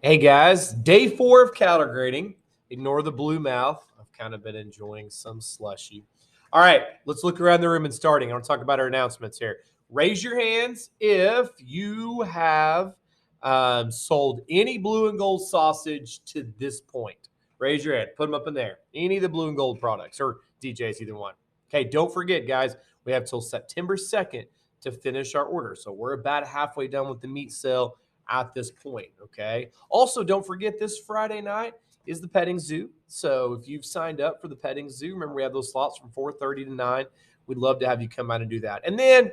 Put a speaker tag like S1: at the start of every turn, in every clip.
S1: Hey guys, day 4 of cattle grading. Ignore the blue mouth. I've kind of been enjoying some slushy. All right, let's look around the room and starting. I want to talk about our announcements here. Raise your hands if you have sold any blue and gold sausage to this point. Raise your hand. Put them up in there. Any of the blue and gold products or DJs, either one. Okay, don't forget, guys, we have till September 2nd to finish our order. So we're about halfway done with the meat sale at this point, okay? Also, don't forget this Friday night is the petting zoo. So if you've signed up for the petting zoo, remember we have those slots from 4:30 to 9. We'd love to have you come out and do that. And then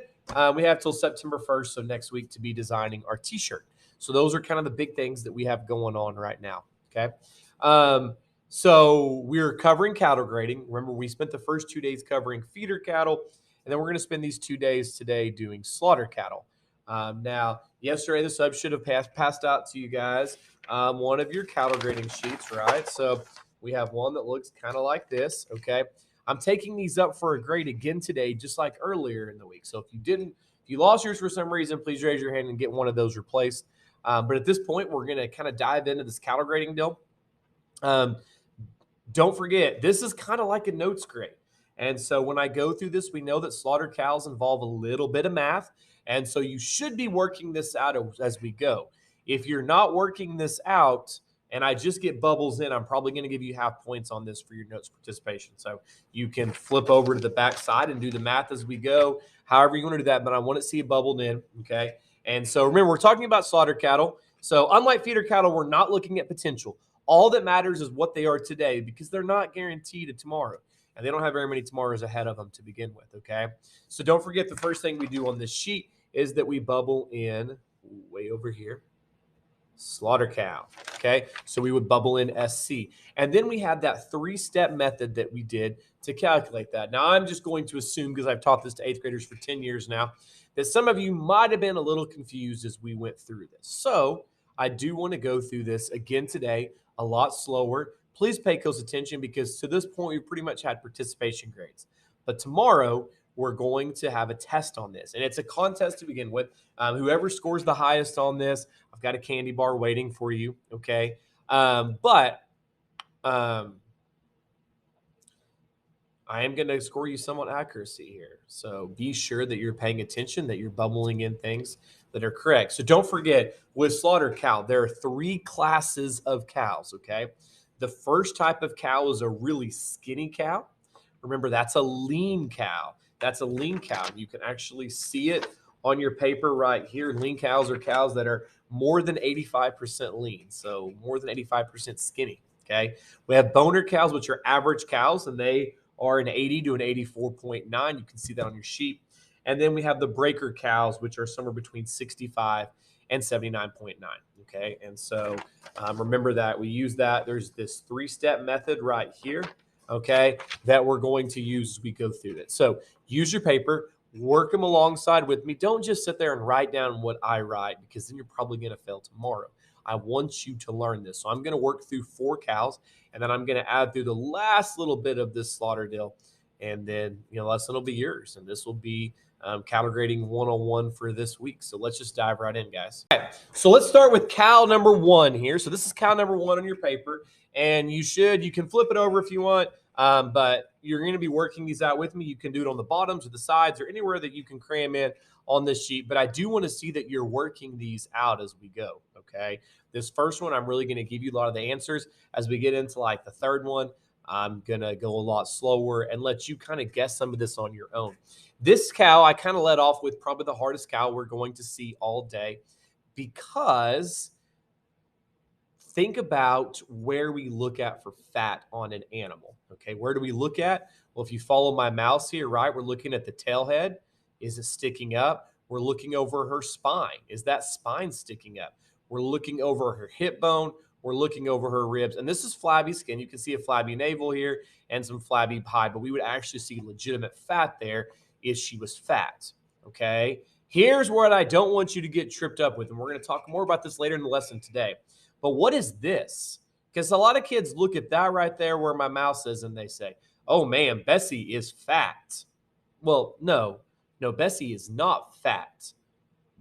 S1: we have till September 1st, so next week, to be designing our t-shirt. So those are kind of the big things that we have going on right now, okay? So we're covering cattle grading. Remember, we spent the first 2 days covering feeder cattle, and then we're going to spend these 2 days today doing slaughter cattle. Now, yesterday the sub should have passed out to you guys one of your cattle grading sheets, right? So we have one that looks kind of like this, okay? I'm taking these up for a grade again today, just like earlier in the week. So if you lost yours for some reason, please raise your hand and get one of those replaced. But at this point, we're going to kind of dive into this cattle grading deal. Don't forget, this is kind of like a notes grade. And so when I go through this, we know that slaughter cows involve a little bit of math. And so you should be working this out as we go. If you're not working this out and I just get bubbles in, I'm probably going to give you half points on this for your notes participation. So you can flip over to the back side and do the math as we go, however you want to do that. But I want to see it bubbled in, okay? And so remember, we're talking about slaughter cattle. So unlike feeder cattle, we're not looking at potential. All that matters is what they are today, because they're not guaranteed a tomorrow. And they don't have very many tomorrows ahead of them to begin with, okay? So don't forget, the first thing we do on this sheet is that we bubble in way over here, slaughter cow, okay? So we would bubble in SC. And then we have that 3-step method that we did to calculate that. Now, I'm just going to assume, because I've taught this to 8th graders for 10 years now, that some of you might have been a little confused as we went through this. So I do want to go through this again today, a lot slower. Please pay close attention, because to this point, we've pretty much had participation grades. But tomorrow, we're going to have a test on this. And it's a contest to begin with. Whoever scores the highest on this, I've got a candy bar waiting for you, okay? I am going to score you some on accuracy here. So be sure that you're paying attention, that you're bubbling in things that are correct. So don't forget, with slaughter cow, there are 3 classes of cows, okay? The first type of cow is a really skinny cow. Remember, that's a lean cow. That's a lean cow. You can actually see it on your paper right here. Lean cows are cows that are more than 85% lean, so more than 85% skinny, okay? We have boner cows, which are average cows, and they are an 80 to an 84.9. You can see that on your sheet. And then we have the breaker cows, which are somewhere between 65 and 79.9, okay? And so remember that we use that. There's this 3-step method right here, okay, that we're going to use as we go through it. So use your paper, work them alongside with me. Don't just sit there and write down what I write, because then you're probably going to fail tomorrow. I want you to learn this. So I'm going to work through 4 cows, and then I'm going to add through the last little bit of this slaughter deal. And then, the lesson will be yours. And this will be cattle grading 101 for this week. So let's just dive right in, guys. Okay, so let's start with cow number 1 here. So this is cow number 1 on your paper. And you can flip it over if you want. But you're going to be working these out with me. You can do it on the bottoms or the sides or anywhere that you can cram in on this sheet. But I do want to see that you're working these out as we go, okay? This first one, I'm really going to give you a lot of the answers. As we get into like the third one, I'm going to go a lot slower and let you kind of guess some of this on your own. This cow, I kind of led off with probably the hardest cow we're going to see all day, because think about where we look at for fat on an animal, okay? Where do we look at? Well, if you follow my mouse here, right, we're looking at the tail head. Is it sticking up? We're looking over her spine. Is that spine sticking up? We're looking over her hip bone. We're looking over her ribs. And this is flabby skin. You can see a flabby navel here and some flabby hide, but we would actually see legitimate fat there if she was fat, okay? Here's what I don't want you to get tripped up with, and we're going to talk more about this later in the lesson today. But what is this? Because a lot of kids look at that right there where my mouse is and they say, oh man, Bessie is fat. Well, no, Bessie is not fat.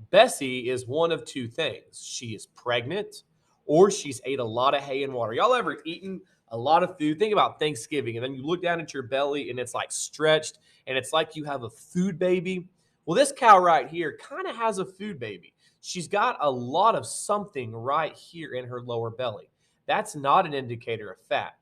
S1: Bessie is one of 2 things. She is pregnant, or she's ate a lot of hay and water. Y'all ever eaten a lot of food? Think about Thanksgiving, and then you look down at your belly and it's like stretched, and it's like you have a food baby. Well, this cow right here kind of has a food baby. She's got a lot of something right here in her lower belly. That's not an indicator of fat.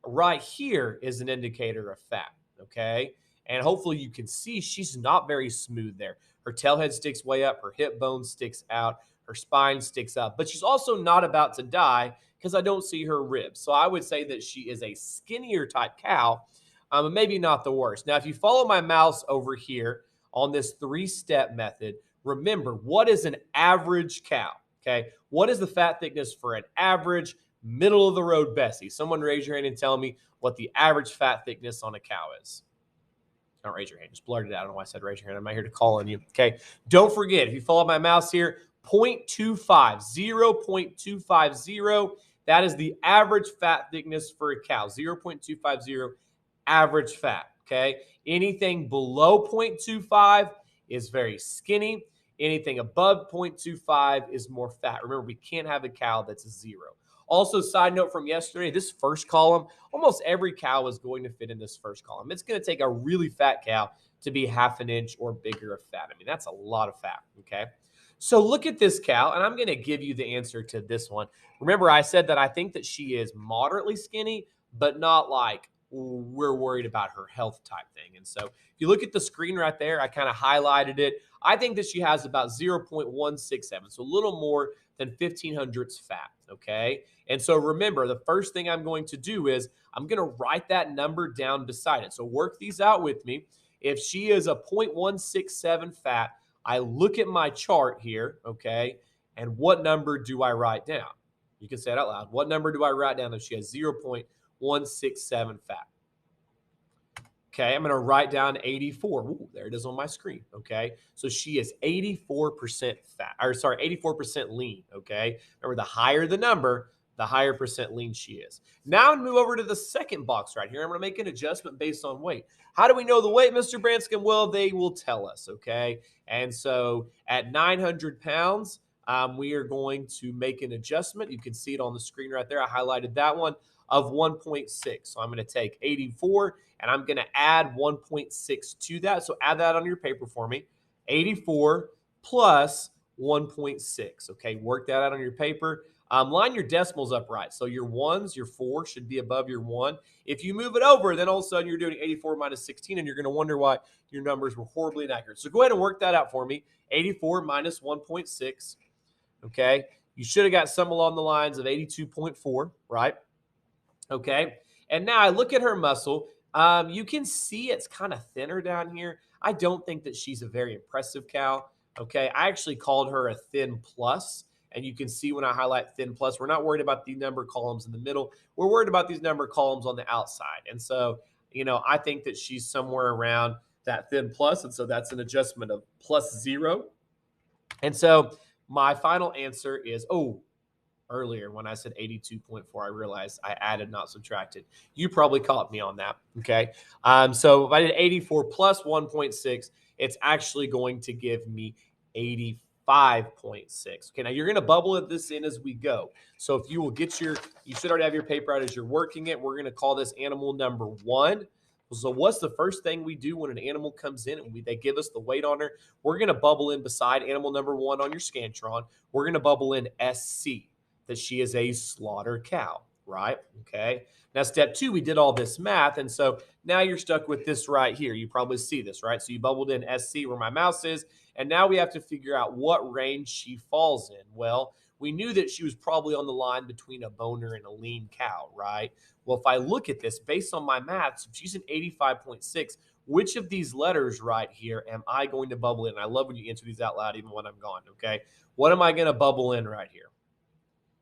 S1: Right here is an indicator of fat, okay? And hopefully you can see she's not very smooth there. Her tail head sticks way up, her hip bone sticks out, her spine sticks up, but she's also not about to die because I don't see her ribs. So I would say that she is a skinnier type cow, maybe not the worst. Now, if you follow my mouse over here on this three-step method, remember, what is an average cow? Okay, what is the fat thickness for an average middle of the road Bessie? Someone raise your hand and tell me what the average fat thickness on a cow is. Don't raise your hand. Just blurt it out. I don't know why I said raise your hand. I'm not here to call on you. Okay. Don't forget, if you follow my mouse here, 0.25, 0.250. That is the average fat thickness for a cow. 0.250 average fat. Okay. Anything below 0.25 is very skinny. Anything above 0.25 is more fat. Remember, we can't have a cow that's a zero. Also, side note from yesterday, this first column, almost every cow is going to fit in this first column. It's going to take a really fat cow to be half an inch or bigger of fat. I mean, that's a lot of fat, okay? So look at this cow, and I'm going to give you the answer to this one. Remember, I said that I think that she is moderately skinny, but not like we're worried about her health type thing. And so if you look at the screen right there, I kind of highlighted it. I think that she has about 0.167, so a little more than 1,500ths fat, okay? And so remember, the first thing I'm going to do is I'm going to write that number down beside it. So work these out with me. If she is a 0.167 fat, I look at my chart here, okay? And what number do I write down? You can say it out loud. What number do I write down if she has 0.167 fat? Okay, I'm going to write down 84. Ooh, there it is on my screen. Okay, so she is 84% fat, or sorry, 84% lean. Okay, remember, the higher the number, the higher percent lean she is. Now I'm move over to the second box right here. I'm going to make an adjustment based on weight. How do we know the weight, Mr. Branscum? Well, they will tell us. Okay, and so at 900 pounds, we are going to make an adjustment. You can see it on the screen right there. I highlighted that one of 1.6. So I'm going to take 84 and I'm going to add 1.6 to that. So add that on your paper for me. 84 plus 1.6. Okay, work that out on your paper. Line your decimals up right. So your ones, your 4 should be above your 1. If you move it over, then all of a sudden you're doing 84 minus 16, and you're going to wonder why your numbers were horribly inaccurate. So go ahead and work that out for me. 84 minus 1.6. Okay, you should have got some along the lines of 82.4, right? Okay, and now I look at her muscle. You can see it's kind of thinner down here. I don't think that she's a very impressive cow. Okay, I actually called her a thin plus, and you can see when I highlight thin plus, we're not worried about the number columns in the middle. We're worried about these number columns on the outside. And so, I think that she's somewhere around that thin plus, and so that's an adjustment of plus 0. And so my final answer is, earlier when I said 82.4, I realized I added, not subtracted. You probably caught me on that. Okay. So if I did 84 plus 1.6, it's actually going to give me 85.6. Okay. Now you're going to bubble this in as we go. So if you will you should already have your paper out as you're working it. We're going to call this animal number 1. So what's the first thing we do when an animal comes in and they give us the weight on her? We're going to bubble in beside animal number 1 on your Scantron. We're going to bubble in SC, that she is a slaughter cow, right? Okay. Now, step 2, we did all this math. And so now you're stuck with this right here. You probably see this, right? So you bubbled in SC where my mouse is. And now we have to figure out what range she falls in. Well, we knew that she was probably on the line between a boner and a lean cow, right? Well, if I look at this based on my math, she's an 85.6. Which of these letters right here am I going to bubble in? I love when you answer these out loud, even when I'm gone, okay? What am I going to bubble in right here?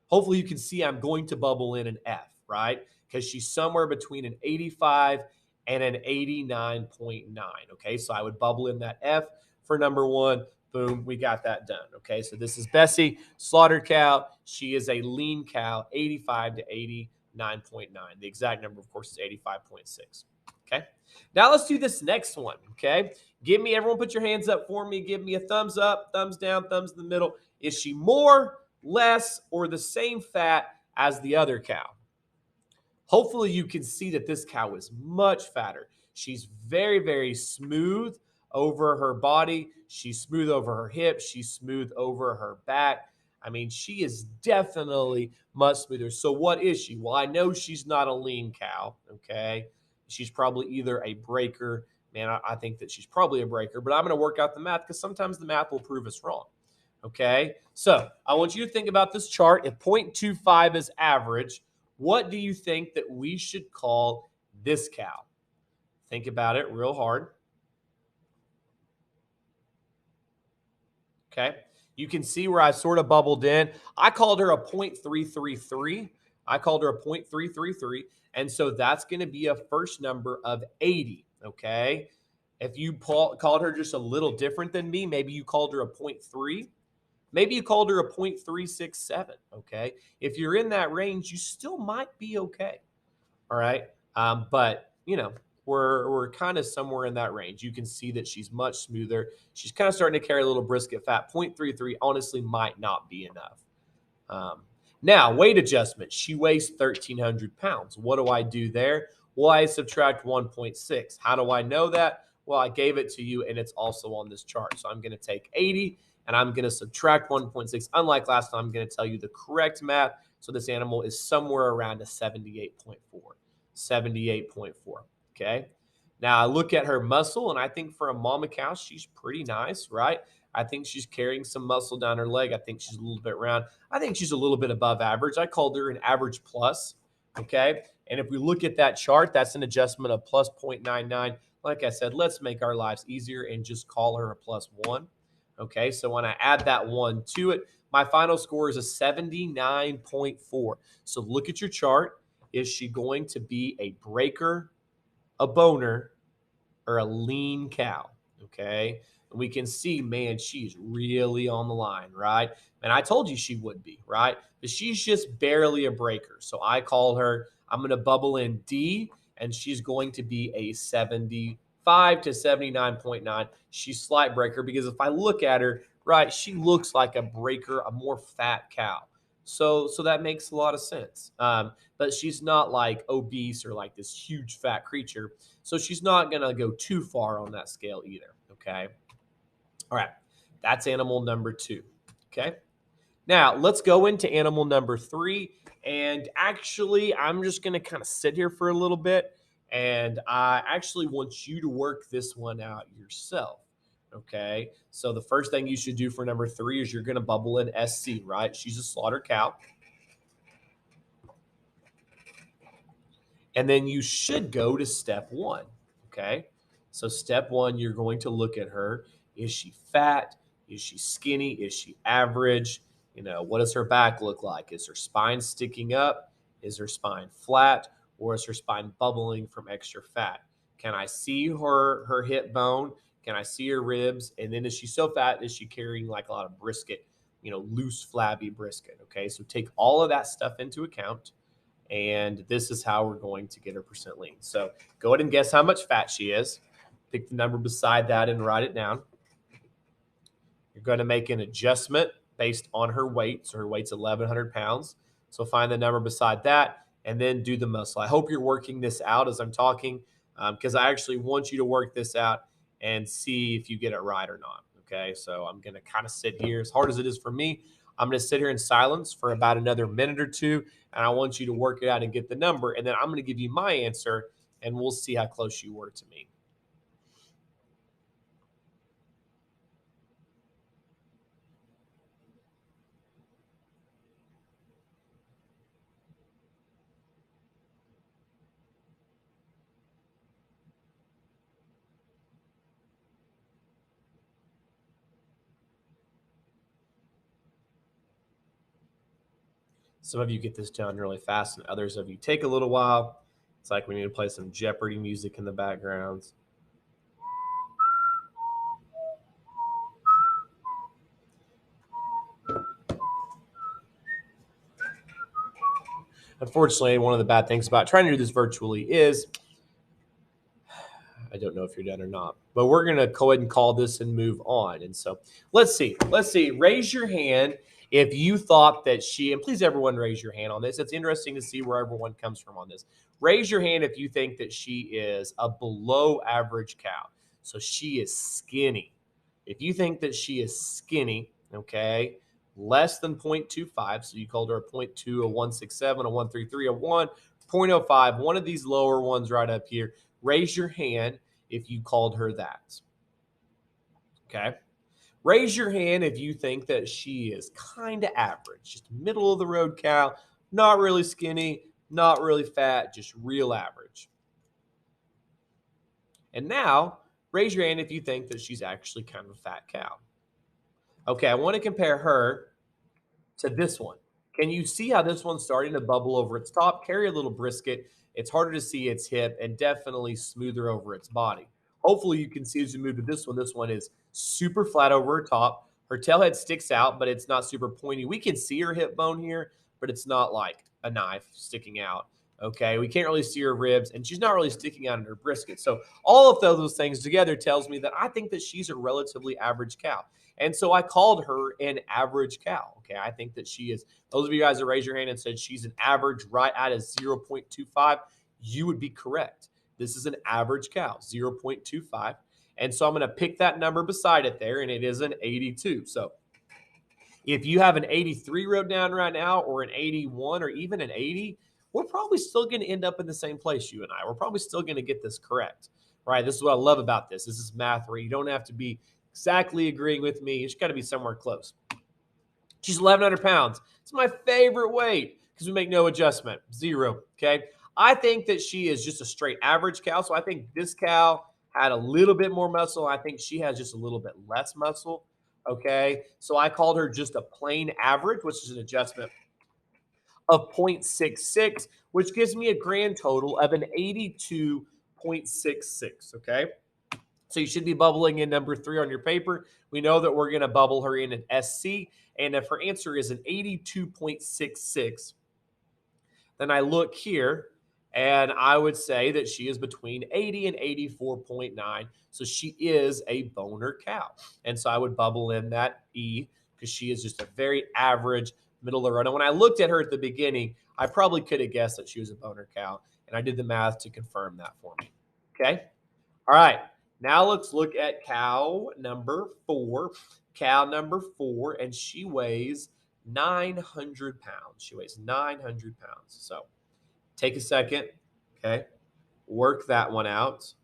S1: Hopefully you can see I'm going to bubble in an F, right? Because she's somewhere between an 85 and an 89.9, okay? So I would bubble in that F for number 1. Boom, we got that done, okay? So this is Bessie, slaughtered cow. She is a lean cow, 85 to 89.9. The exact number, of course, is 85.6, okay? Now let's do this next one, okay? Everyone put your hands up for me. Give me a thumbs up, thumbs down, thumbs in the middle. Is she more less or the same fat as the other cow. Hopefully you can see that this cow is much fatter. She's very, very smooth over her body. She's smooth over her hips. She's smooth over her back. I mean, she is definitely much smoother. So what is she? Well, I know she's not a lean cow, okay? She's probably either a breaker. Man, I think that she's probably a breaker, but I'm going to work out the math because sometimes the math will prove us wrong. Okay, so I want you to think about this chart. If 0.25 is average, what do you think that we should call this cow? Think about it real hard. Okay, you can see where I sort of bubbled in. I called her a 0.333. I called her a 0.333. And so that's going to be a first number of 80. Okay, if you called her just a little different than me, maybe you called her a 0.3. Maybe you called her a 0.367, okay? If you're in that range, you still might be okay, all right? But, you know, we're kind of somewhere in that range. You can see that she's much smoother. She's kind of starting to carry a little brisket fat. 0.33 honestly might not be enough. Now, weight adjustment. She weighs 1,300 pounds. What do I do there? Well, I subtract 1.6. How do I know that? Well, I gave it to you, and it's also on this chart. So I'm going to take 80, and I'm going to subtract 1.6. Unlike last time, I'm going to tell you the correct math. So this animal is somewhere around a 78.4. 78.4, okay? Now, I look at her muscle, and I think for a mama cow, she's pretty nice, right? I think she's carrying some muscle down her leg. I think she's a little bit round. I think she's a little bit above average. I called her an average plus, okay? And if we look at that chart, that's an adjustment of plus 0.99. Like I said, let's make our lives easier and just call her a plus 1, okay? So when I add that 1 to it, my final score is a 79.4. So look at your chart. Is she going to be a breaker, a boner, or a lean cow? Okay. And we can see, man, she's really on the line, right? And I told you she would be, right? But she's just barely a breaker. So I call her, I'm going to bubble in D, and she's going to be a 75 to 79.9. She's slight breaker because if I look at her, right, she looks like a breaker, a more fat cow. So that makes a lot of sense. But she's not like obese or like this huge fat creature. So she's not going to go too far on that scale either. Okay. All right. That's animal number 2. Okay. Now let's go into animal number 3. And actually, I'm just going to kind of sit here for a little bit. And I actually want you to work this one out yourself. Okay. So the first thing you should do for number 3 is you're going to bubble in SC, right? She's a slaughter cow. And then you should go to step 1. Okay. So step 1, you're going to look at her. Is she fat? Is she skinny? Is she average? You know, what does her back look like? Is her spine sticking up? Is her spine flat? Or is her spine bubbling from extra fat? Can I see her hip bone? Can I see her ribs? And then is she so fat? Is she carrying like a lot of brisket, you know, loose, flabby brisket? Okay. So take all of that stuff into account. And this is how we're going to get her percent lean. So go ahead and guess how much fat she is. Pick the number beside that and write it down. You're going to make an adjustment based on her weight. So her weight's 1,100 pounds. So find the number beside that and then do the muscle. I hope you're working this out as I'm talking because I actually want you to work this out and see if you get it right or not. Okay, so I'm going to kind of sit here. As hard as it is for me, I'm going to sit here in silence for about another minute or two, and I want you to work it out and get the number, and then I'm going to give you my answer, and we'll see how close you were to me. Some of you get this done really fast, and others of you take a little while. It's like we need to play some Jeopardy music in the background. Unfortunately, one of the bad things about trying to do this virtually is I don't know if you're done or not, but we're going to go ahead and call this and move on. And so let's see. Raise your hand If you thought that she, and please everyone raise your hand on this. It's interesting to see where everyone comes from on this. Raise your hand if you think that she is a below average cow. So she is skinny. If you think that she is skinny, okay, less than 0.25, so you called her a 0.2, a 167, a 133, a 1, 0.05, one of these lower ones right up here, raise your hand if you called her that. Okay. Raise your hand if you think that she is kind of average, just middle of the road cow, not really skinny, not really fat, just real average. And now, raise your hand if you think that she's actually kind of a fat cow. Okay, I want to compare her to this one. Can you see how this one's starting to bubble over its top, carry a little brisket? It's harder to see its hip and definitely smoother over its body. Hopefully, you can see as you move to this one. This one is super flat over her top. Her tail head sticks out, but it's not super pointy. We can see her hip bone here, but it's not like a knife sticking out. Okay, we can't really see her ribs, and she's not really sticking out in her brisket. So all of those things together tells me that I think that she's a relatively average cow. And so I called her an average cow. Okay. I think that she is, those of you guys that raised your hand and said she's an average right at a 0.25, you would be correct. This is an average cow, 0.25. And so I'm going to pick that number beside it there, and it is an 82. So if you have an 83 wrote down right now, or an 81, or even an 80, we're probably still going to end up in the same place, you and I. We're probably still going to get this correct, right? This is what I love about this. This is math where you don't have to be exactly agreeing with me. You just got to be somewhere close. She's 1,100 pounds. It's my favorite weight because we make no adjustment, 0. Okay. I think that she is just a straight average cow. So I think this cow had a little bit more muscle. I think she has just a little bit less muscle. Okay. So I called her just a plain average, which is an adjustment of 0.66, which gives me a grand total of an 82.66. Okay. So you should be bubbling in number 3 on your paper. We know that we're going to bubble her in an SC. And if her answer is an 82.66, then I look here and I would say that she is between 80 and 84.9. So she is a boner cow. And so I would bubble in that E because she is just a very average middle of the road. And when I looked at her at the beginning, I probably could have guessed that she was a boner cow. And I did the math to confirm that for me. Okay. All right. Now let's look at cow number 4. Cow number 4, and she weighs 900 pounds. She weighs 900 pounds. So take a second, okay? Work that one out.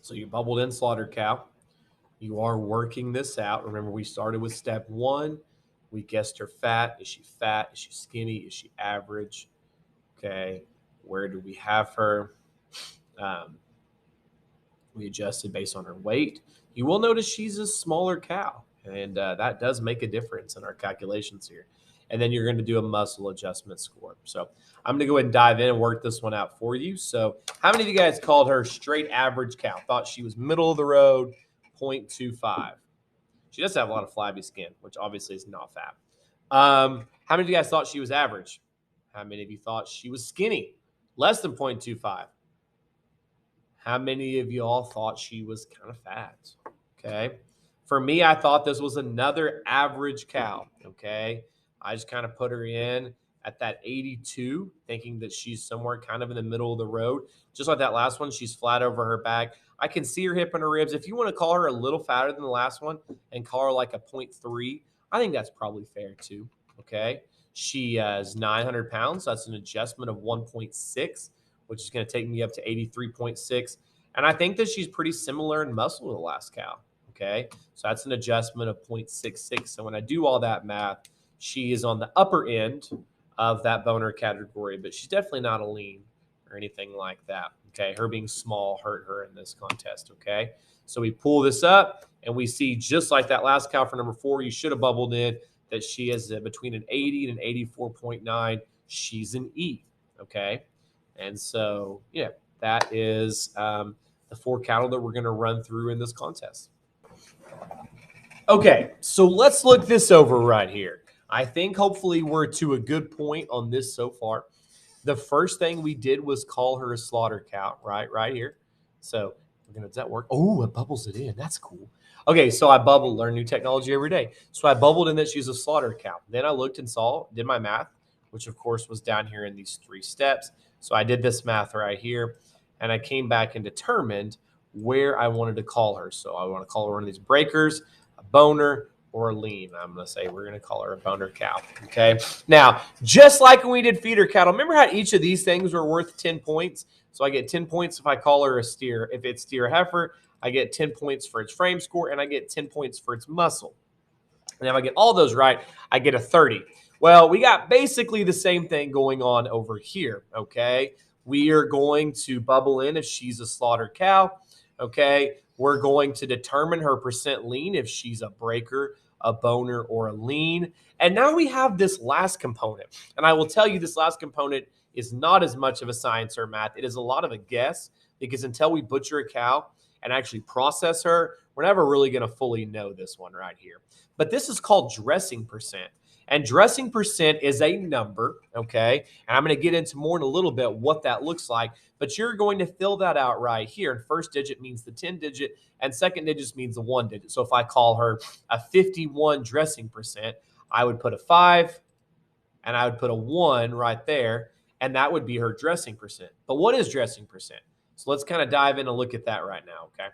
S1: So you bubbled in slaughter cow. You are working this out. Remember, we started with step 1. We guessed her fat. Is she fat? Is she skinny? Is she average? Okay. Where do we have her? We adjusted based on her weight. You will notice she's a smaller cow, and that does make a difference in our calculations here. And then you're going to do a muscle adjustment score. So I'm going to go ahead and dive in and work this one out for you. So how many of you guys called her straight average cow? Thought she was middle of the road, 0.25. She does have a lot of flabby skin, which obviously is not fat. How many of you guys thought she was average? How many of you thought she was skinny, less than 0.25? How many of you all thought she was kind of fat? Okay. For me, I thought this was another average cow. Okay. I just kind of put her in at that 82, thinking that she's somewhere kind of in the middle of the road. Just like that last one, she's flat over her back. I can see her hip and her ribs. If you want to call her a little fatter than the last one and call her like a 0.3, I think that's probably fair too. Okay. She is 900 pounds. So that's an adjustment of 1.6, which is going to take me up to 83.6. And I think that she's pretty similar in muscle to the last cow. Okay. So that's an adjustment of 0.66. So when I do all that math, she is on the upper end of that boner category, but she's definitely not a lean or anything like that. Okay, her being small hurt her in this contest. Okay, so we pull this up and we see just like that last cow for number 4, you should have bubbled in that she is between an 80 and an 84.9. She's an E. Okay, and so yeah, that is the 4 cattle that we're going to run through in this contest. Okay, so let's look this over right here. I think hopefully we're to a good point on this so far. The first thing we did was call her a slaughter cow, right here. So we're gonna, does that work? Oh, it bubbles it in. That's cool. Okay, so I bubbled, learn new technology every day. So I bubbled in that she's a slaughter cow. Then I looked and saw, did my math, which of course was down here in these 3 steps. So I did this math right here, and I came back and determined where I wanted to call her. So I want to call her one of these breakers, a boner, or a lean. I'm going to say we're going to call her a boner cow. Okay. Now, just like when we did feeder cattle, remember how each of these things were worth 10 points? So I get 10 points if I call her a steer. If it's steer heifer, I get 10 points for its frame score, and I get 10 points for its muscle. And if I get all those right, I get a 30. Well, we got basically the same thing going on over here. Okay. We are going to bubble in if she's a slaughter cow. Okay. We're going to determine her percent lean if she's a breaker, a boner, or a lean. And now we have this last component. And I will tell you this last component is not as much of a science or math. It is a lot of a guess because until we butcher a cow and actually process her, we're never really going to fully know this one right here. But this is called dressing percent. And dressing percent is a number, okay? And I'm going to get into more in a little bit what that looks like, but you're going to fill that out right here. And first digit means the 10 digit, and second digit means the 1 digit. So if I call her a 51 dressing percent, I would put a 5 and I would put a 1 right there, and that would be her dressing percent. But what is dressing percent? So let's kind of dive in and look at that right now, okay?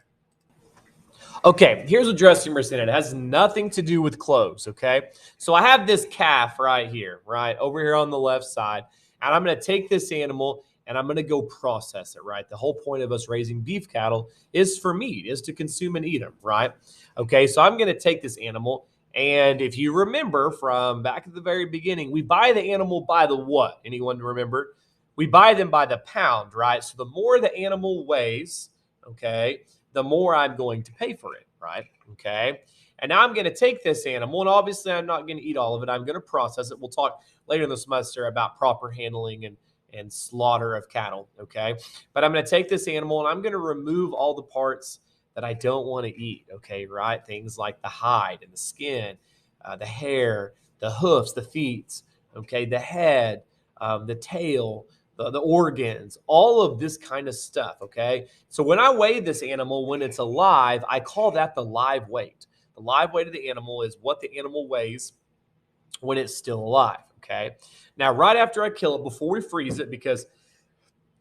S1: Okay, here's a dressing percent. It has nothing to do with clothes, okay? So I have this calf right here, right, over here on the left side, and I'm going to take this animal and I'm going to go process it, right? The whole point of us raising beef cattle is for meat, is to consume and eat them, right? Okay, so I'm going to take this animal, and if you remember from back at the very beginning, we buy the animal by the what? Anyone remember? We buy them by the pound, right? So the more the animal weighs, okay, the more I'm going to pay for it, right? Okay. And now I'm going to take this animal, and obviously I'm not going to eat all of it. I'm going to process it. We'll talk later in the semester about proper handling and slaughter of cattle, okay? But I'm going to take this animal, and I'm going to remove all the parts that I don't want to eat, okay, right? Things like the hide and the skin, the hair, the hoofs, the feet, okay, the head, the tail, the organs, all of this kind of stuff, okay? So when I weigh this animal when it's alive, I call that the live weight. The live weight of the animal is what the animal weighs when it's still alive, okay? Now, right after I kill it, before we freeze it, because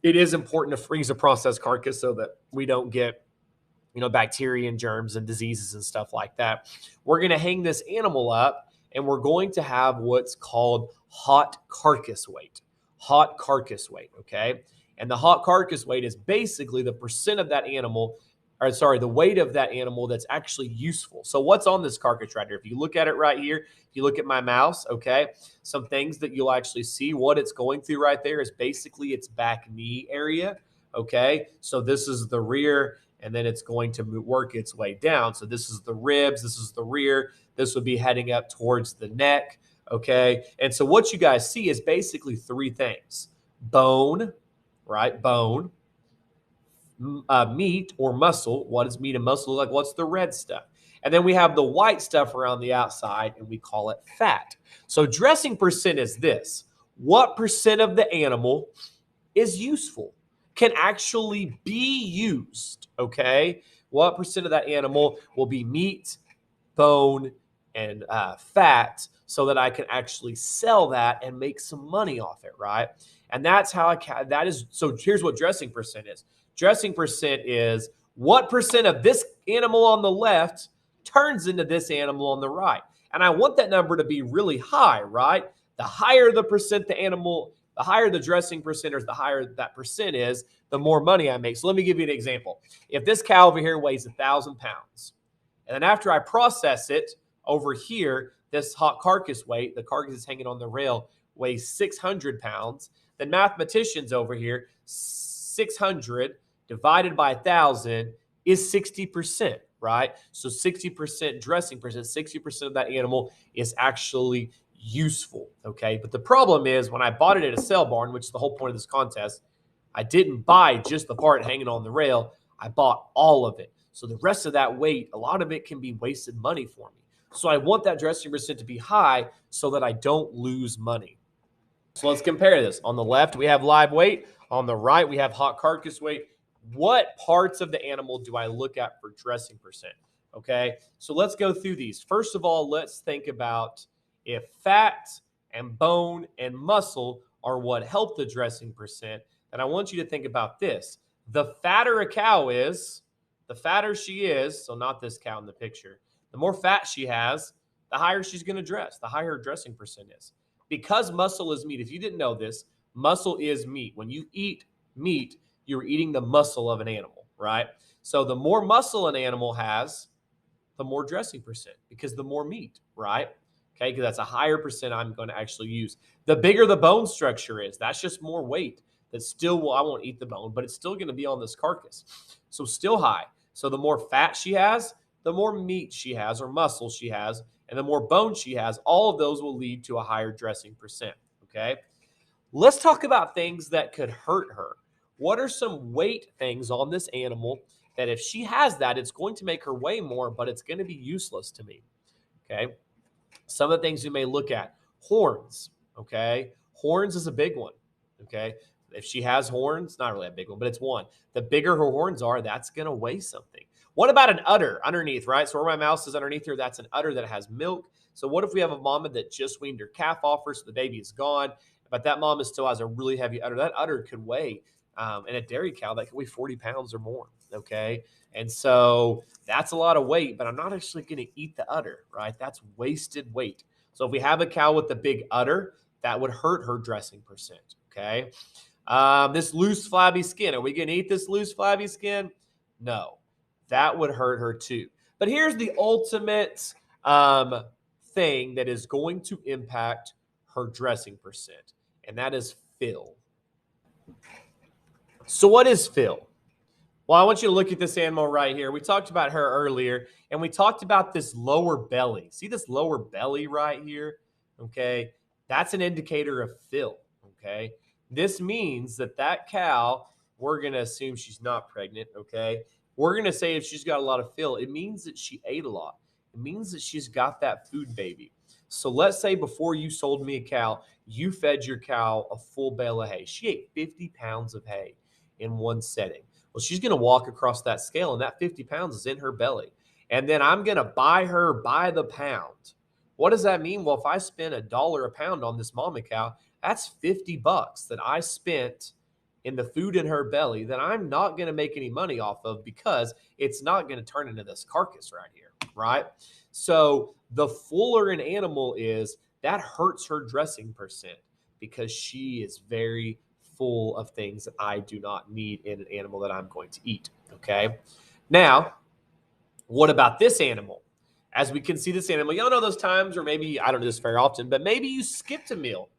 S1: it is important to freeze a processed carcass so that we don't get, bacteria and germs and diseases and stuff like that, we're going to hang this animal up, and we're going to have what's called hot carcass weight. Hot carcass weight, okay? And the hot carcass weight is basically the percent of that animal, or sorry, the weight of that animal that's actually useful. So what's on this carcass right here? If you look at it right here, if you look at my mouse, okay, some things that you'll actually see, what it's going through right there is basically its back knee area, okay? So this is the rear, and then it's going to work its way down. So this is the ribs, this is the rear, this would be heading up towards the neck, okay? And so what you guys see is basically 3 things. Bone, right? Bone. Meat or muscle. What does meat and muscle look like? What's the red stuff? And then we have the white stuff around the outside, and we call it fat. So dressing percent is this. What percent of the animal is useful, can actually be used, okay? What percent of that animal will be meat, bone, and fat, so that I can actually sell that and make some money off it, right? And that's how that is. So here's what dressing percent is. Dressing percent is what percent of this animal on the left turns into this animal on the right. And I want that number to be really high, right? The higher the percent the animal, the higher the dressing percentage, the higher that percent is, the more money I make. So let me give you an example. If this cow over here weighs 1,000 pounds, and then after I process it over here, this hot carcass weight, the carcass is hanging on the rail, weighs 600 pounds, then mathematicians over here, 600 divided by 1,000 is 60%, right? So 60% dressing percent, 60% of that animal is actually useful, okay? But the problem is when I bought it at a sale barn, which is the whole point of this contest, I didn't buy just the part hanging on the rail. I bought all of it. So the rest of that weight, a lot of it can be wasted money for me. So I want that dressing percent to be high so that I don't lose money. So let's compare this. On the left, we have live weight. On the right, we have hot carcass weight. What parts of the animal do I look at for dressing percent? Okay, so let's go through these. First of all, let's think about if fat and bone and muscle are what help the dressing percent, then I want you to think about this. The fatter a cow is, the fatter she is, so not this cow in the picture, the more fat she has, the higher she's going to dress, the higher her dressing percent is. Because muscle is meat, if you didn't know this, muscle is meat. When you eat meat, you're eating the muscle of an animal, right? So the more muscle an animal has, the more dressing percent because the more meat, right? Okay, because that's a higher percent I'm going to actually use. The bigger the bone structure is, that's just more weight. That still will, I won't eat the bone, but it's still going to be on this carcass. So still high. So the more fat she has, the more meat she has or muscle she has, and the more bone she has, all of those will lead to a higher dressing percent. Okay. Let's talk about things that could hurt her. What are some weight things on this animal that if she has that, it's going to make her weigh more, but it's going to be useless to me? Okay. Some of the things you may look at horns. Okay. Horns is a big one. Okay. If she has horns, not really a big one, but it's one. The bigger her horns are, that's going to weigh something. What about an udder underneath, right? So where my mouse is underneath here, that's an udder that has milk. So what if we have a mama that just weaned her calf off her, so the baby is gone, but that mama still has a really heavy udder? That udder could weigh, in a dairy cow, that could weigh 40 pounds or more, okay? And so that's a lot of weight, but I'm not actually going to eat the udder, right? That's wasted weight. So if we have a cow with a big udder, that would hurt her dressing percent, okay? This loose, flabby skin. Are we going to eat this loose, flabby skin? No, that would hurt her too. But here's the ultimate thing that is going to impact her dressing percent, and that is fill. So, what is fill? Well, I want you to look at this animal right here. We talked about her earlier, and we talked about this lower belly. See this lower belly right here? Okay, that's an indicator of fill. Okay, this means that that cow, we're going to assume she's not pregnant. Okay, we're going to say if she's got a lot of fill, it means that she ate a lot. It means that she's got that food baby. So let's say before you sold me a cow, you fed your cow a full bale of hay. She ate 50 pounds of hay in one setting. Well, she's going to walk across that scale, and that 50 pounds is in her belly. And then I'm going to buy her by the pound. What does that mean? Well, if I spend $1 a pound on this mama cow, that's $50 that I spent in the food in her belly that I'm not going to make any money off of because it's not going to turn into this carcass right here, right? So the fuller an animal is, that hurts her dressing percent because she is very full of things that I do not need in an animal that I'm going to eat. Okay. Now, what about this animal? As we can see this animal, y'all know those times, or maybe I don't do this very often, but maybe you skipped a meal.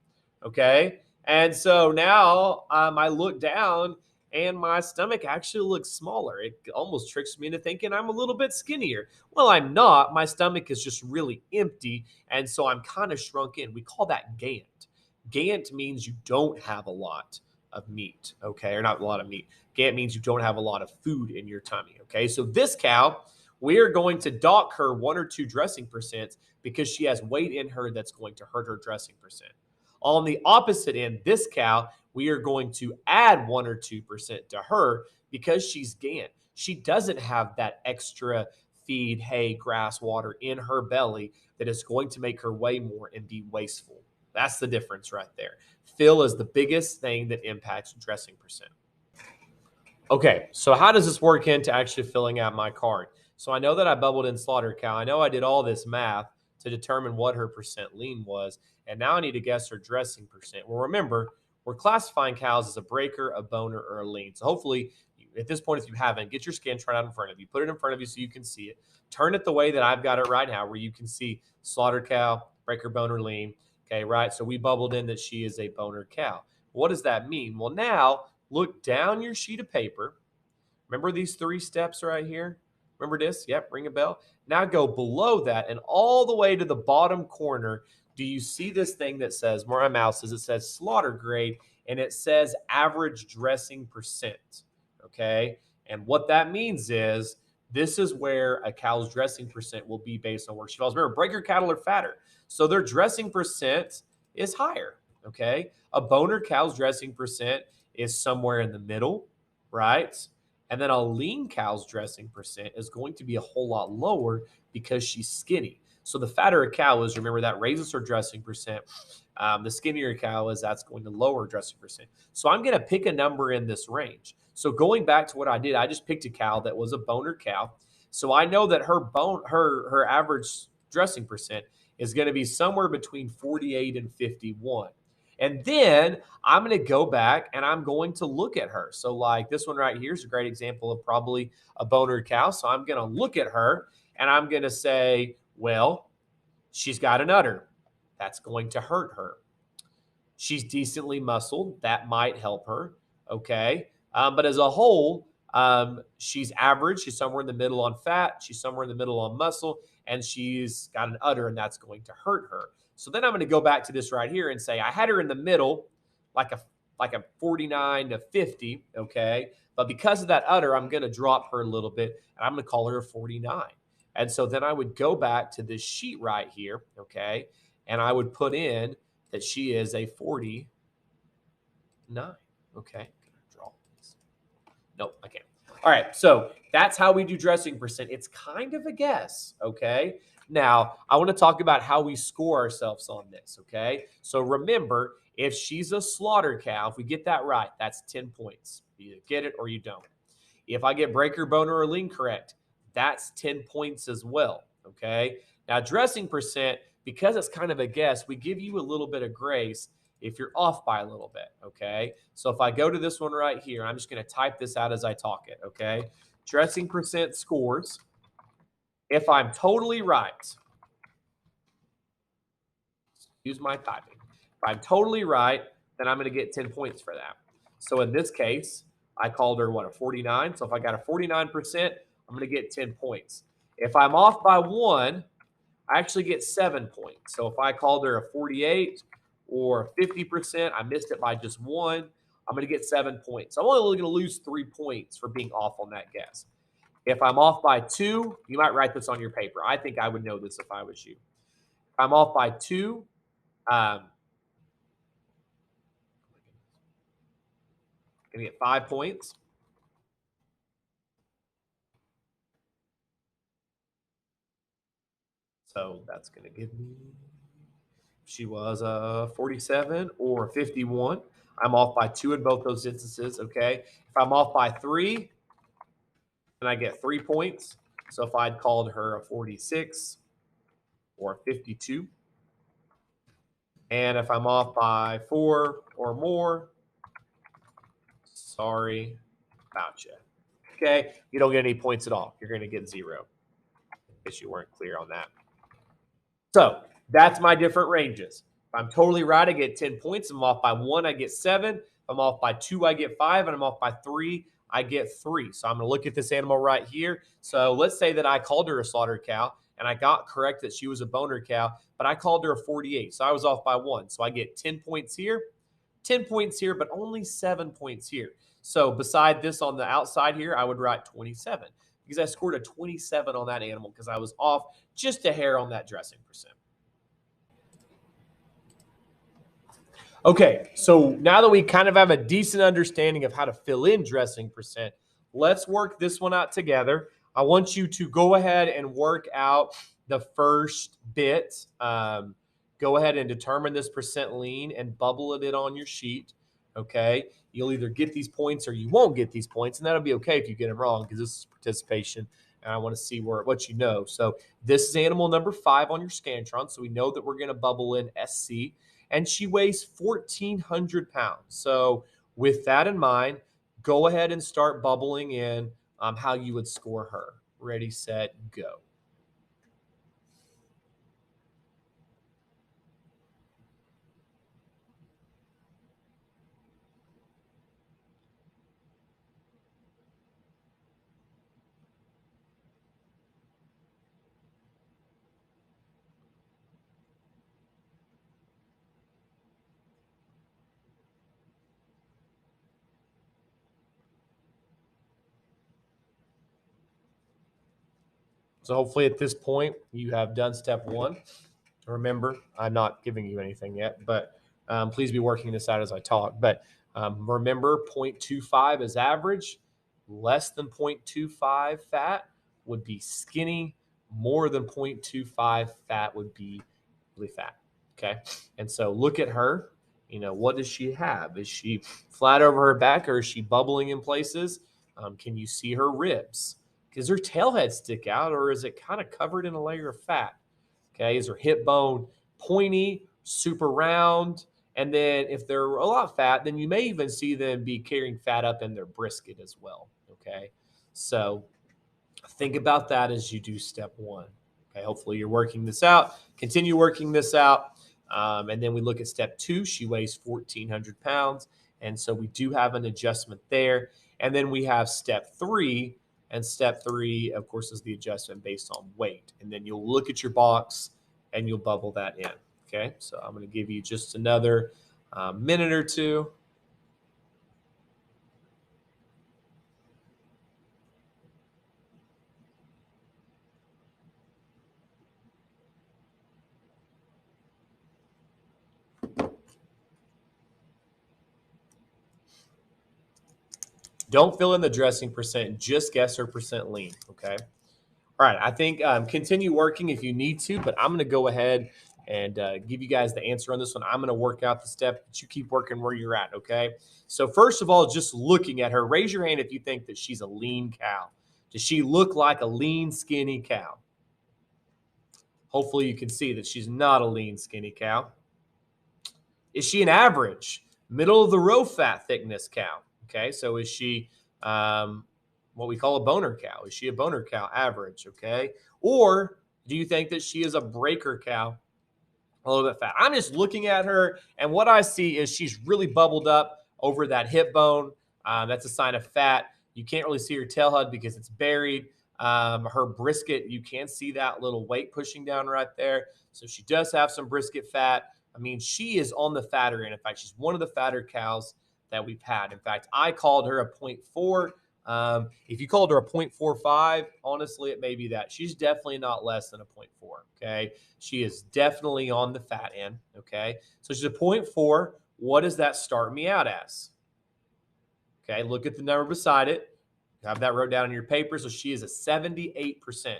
S1: Okay. And so now I look down and my stomach actually looks smaller. It almost tricks me into thinking I'm a little bit skinnier. Well, I'm not. My stomach is just really empty. And so I'm kind of shrunk in. We call that gant. Gant means you don't have a lot of meat, okay? Or not a lot of meat. Gant means you don't have a lot of food in your tummy, okay? So this cow, we are going to dock her 1 or 2 dressing percents because she has weight in her that's going to hurt her dressing percent. On the opposite end, this cow, we are going to add 1 or 2% to her because she's gant. She doesn't have that extra feed, hay, grass, water in her belly that is going to make her weigh more and be wasteful. That's the difference right there. Fill is the biggest thing that impacts dressing percent. Okay, so how does this work into actually filling out my card? So I know that I bubbled in slaughter cow. I know I did all this math to determine what her percent lean was, and now I need to guess her dressing percent. Well, remember, we're classifying cows as a breaker, a boner, or a lean. So hopefully, at this point, if you haven't, get your scan chart out in front of you. Put it in front of you so you can see it. Turn it the way that I've got it right now, where you can see slaughter cow, breaker, boner, lean. Okay, right? So we bubbled in that she is a boner cow. What does that mean? Well, now look down your sheet of paper. Remember these 3 steps right here? Remember this? Yep, ring a bell. Now go below that and all the way to the bottom corner. Do you see this thing that says, where my mouse is, it says slaughter grade and it says average dressing percent. Okay. And what that means is this is where a cow's dressing percent will be based on where she falls. Remember, breaker cattle are fatter. So their dressing percent is higher. Okay. A boner cow's dressing percent is somewhere in the middle, right? And then a lean cow's dressing percent is going to be a whole lot lower because she's skinny. So the fatter a cow is, remember that raises her dressing percent. The skinnier a cow is, that's going to lower dressing percent. So I'm going to pick a number in this range. So going back to what I did, I just picked a cow that was a boner cow. So I know that her average dressing percent is going to be somewhere between 48 and 51. And then I'm going to go back and I'm going to look at her. So, like this one right here is a great example of probably a boner cow. So, I'm going to look at her and I'm going to say, well, she's got an udder. That's going to hurt her. She's decently muscled. That might help her. Okay. But as a whole, she's average. She's somewhere in the middle on fat. She's somewhere in the middle on muscle. And she's got an udder, and that's going to hurt her. So then I'm going to go back to this right here and say I had her in the middle, like a 49 to 50. Okay. But because of that udder, I'm going to drop her a little bit, and I'm going to call her a 49. And so then I would go back to this sheet right here. Okay. And I would put in that she is a 49. Okay. Can I draw this? Nope, I can't. All right. So that's how we do dressing percent. It's kind of a guess. Okay. Now, I want to talk about how we score ourselves on this. Okay. So remember, if she's a slaughter cow, if we get that right, that's 10 points. You either get it or you don't. If I get breaker, boner, or lean correct, that's 10 points as well. Okay. Now, dressing percent, because it's kind of a guess, we give you a little bit of grace if you're off by a little bit. Okay. So if I go to this one right here, I'm just going to type this out as I talk it. Okay. Dressing percent scores. If I'm totally right, use my typing. If I'm totally right, then I'm going to get 10 points for that. So in this case, I called her what, a 49. So if I got a 49%, I'm going to get 10 points. If I'm off by 1, I actually get 7 points. So if I called her a 48 or 50%, I missed it by just 1, I'm going to get 7 points. I'm only going to lose 3 points for being off on that guess. If I'm off by 2, you might write this on your paper. I think I would know this if I was you. If I'm off by 2, um, going to get 5 points. So that's going to give me, she was a 47 or 51. I'm off by 2 in both those instances. Okay. If I'm off by 3, then I get 3 points. So if I'd called her a 46 or 52, and if I'm off by 4 or more, sorry about you. Okay. You don't get any points at all. You're going to get 0. In case you weren't clear on that. So that's my different ranges. If I'm totally right, I get 10 points. If I'm off by 1, I get 7. If I'm off by 2, I get 5. And I'm off by 3, I get 3. So I'm going to look at this animal right here. So let's say that I called her a slaughter cow and I got correct that she was a boner cow, but I called her a 48. So I was off by 1. So I get 10 points here, 10 points here, but only 7 points here. So beside this on the outside here, I would write 27 because I scored a 27 on that animal because I was off just a hair on that dressing percent. Okay, so now that we kind of have a decent understanding of how to fill in dressing percent, let's work this one out together. I want you to go ahead and work out the first bit. Go ahead and determine this percent lean and bubble it in on your sheet. Okay, you'll either get these points or you won't get these points, and that'll be okay if you get them wrong because this is participation, and I want to see what you know. So this is animal number 5 on your Scantron, so we know that we're going to bubble in SC, and she weighs 1,400 pounds. So with that in mind, go ahead and start bubbling in how you would score her. Ready, set, go. So hopefully at this point you have done step one. Remember, I'm not giving you anything yet, but please be working this out as I talk. But remember, 0.25 is average. Less than 0.25 fat would be skinny. More than 0.25 fat would be really fat. Okay. And so look at her. What does she have? Is she flat over her back or is she bubbling in places? Can you see her ribs? Does her tail head stick out or is it kind of covered in a layer of fat? Okay, is her hip bone pointy, super round? And then if they're a lot fat, then you may even see them be carrying fat up in their brisket as well. Okay, so think about that as you do step one. Okay, hopefully you're working this out. Continue working this out. And then we look at step two. She weighs 1,400 pounds. And so we do have an adjustment there. And then we have step three. And step three, of course, is the adjustment based on weight. And then you'll look at your box and you'll bubble that in. Okay, so I'm going to give you just another minute or two. Don't fill in the dressing percent. Just guess her percent lean. Okay. All right. I think continue working if you need to, but I'm going to go ahead and give you guys the answer on this one. I'm going to work out the step, but you keep working where you're at. Okay. So, first of all, just looking at her, raise your hand if you think that she's a lean cow. Does she look like a lean, skinny cow? Hopefully, you can see that she's not a lean, skinny cow. Is she an average, middle of the row fat thickness cow? Okay, so is she what we call a boner cow? Is she a boner cow average? Okay, or do you think that she is a breaker cow, a little bit fat? I'm just looking at her, and what I see is she's really bubbled up over that hip bone. That's a sign of fat. You can't really see her tail head because it's buried. Her brisket, you can see that little weight pushing down right there. So she does have some brisket fat. I mean, she is on the fatter end. In fact, she's one of the fatter cows that we've had. In fact, I called her a 0.4. If you called her a 0.45, honestly, it may be that. She's definitely not less than a 0.4, okay? She is definitely on the fat end, okay? So she's a 0.4. What does that start me out as? Okay, look at the number beside it. Have that wrote down in your paper. So she is a 78%.